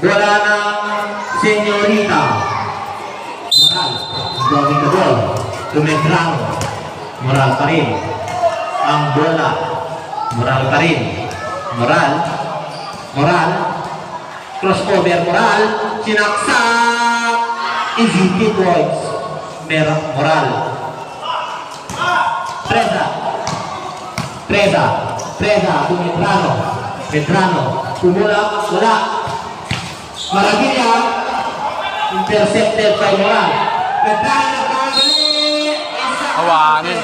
Wala ng senyorita. Moral. Drawing the ball. To Medrano. Moral pa rin. Ang bola. Moral pa rin. Moral. Moral. Crossover Moral. Sinaksak. Easy boys. Moral. Treza. To Medrano. Medrano. Tumula. Wala. Maragilla. Intercepted by Moral. Medrano. Hawanin.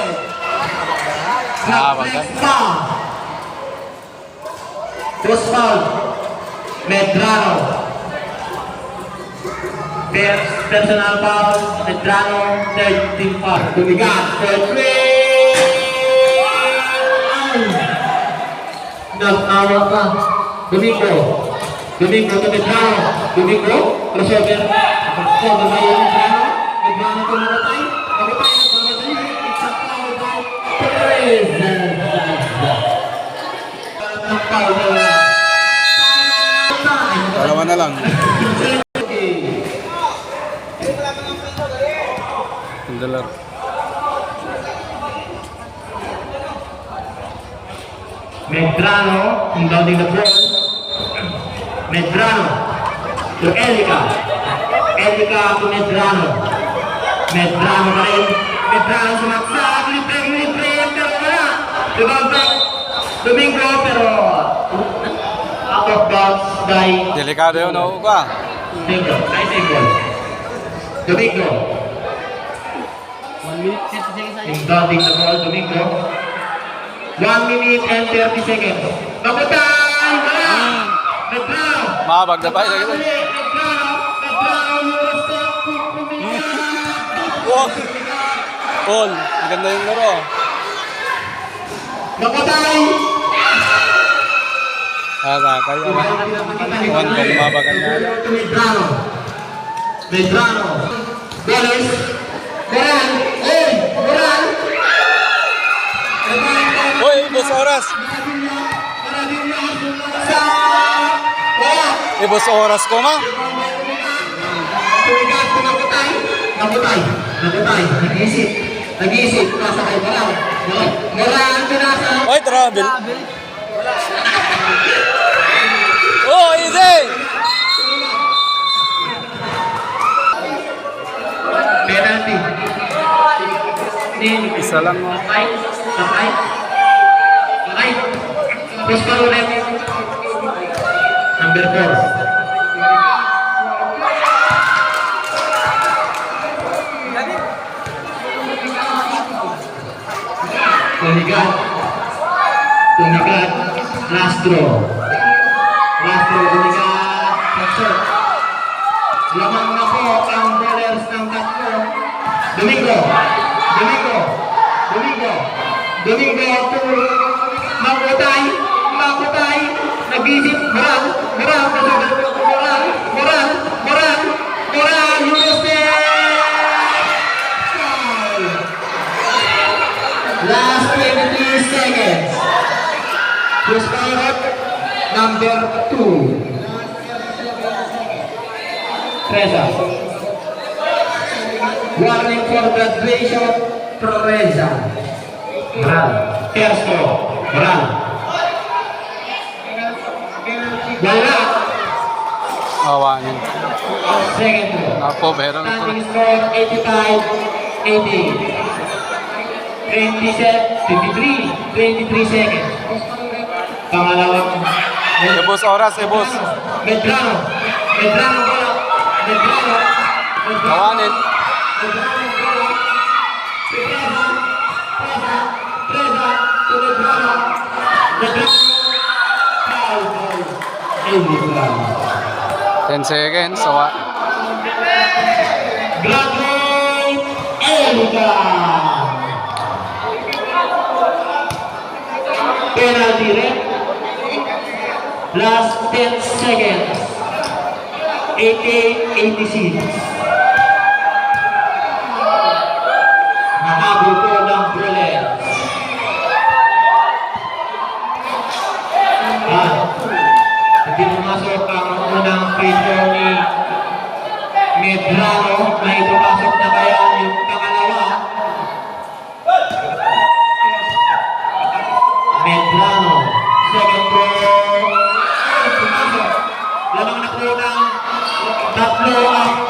Next foul. First foul. Medrano. Personal foul. Medrano. Third team foul. Tumigat. Third three. Nag-awa ka. Domingo to Medrano. Domingo. Crossover. Crossover by Medrano. Medrano to Maratay. Maratay. It's a foul by Treza. Dalawa na lang. Dalawa. Medrano, inbounding the ball. Medrano to Elica. Elica to Medrano. Medrano pa rin. Medrano sumaksak. Libre, pero wala. Tumambak. Domingo, pero out of bounds by Delikado yun, no? Ba? Domingo. 1 minute, 30 seconds. Inbounding the ball, Domingo. 1 minute and 30 seconds. Mabutay! Wala! Medrano! Mabag na ba? Medrano! Wow! Paul, maganda yung laro. Mabutay! Kayo. Juan, mabagan na. Medrano! Medrano! Goles! Moral! Moral! Uy, ibos oras! Ibos oras ko ma? Nabutay! Nag-iisip! Nasa kayo pa lang. Moral! Pinasa! Uy, travel! Oh, easy! Penalty! Isa lang mo. Sakay! Push pa ulit! Number 4. Tumigat, Lastro, tumigat, Pasok. Lamang na po ang bowlers ng tatlo. Domingo, Makutay, nag-isip, Moral, last 23 seconds. Chris Parrot, number 2. Treza. Warning for graduation, Treza. Moral. Terzo. Moral. Wala. Awanin. Second row. Ako, meron ko. Standing score 85-80. 23 seconds. Pangalawang Ibos oras, ibos. Medrano bola. Awanin. Medrano. 10 seconds. Sawa. Graduate Elica. Penalty red. Last 10 seconds. 88-86. Nahabol po ng Bullets. Hindi pumasok ang unang free throw ni Medrano. May pumasok na kaya yung pangalawa. Medrano. Second throw. Pumasok. Lamang na po ng tatlo ang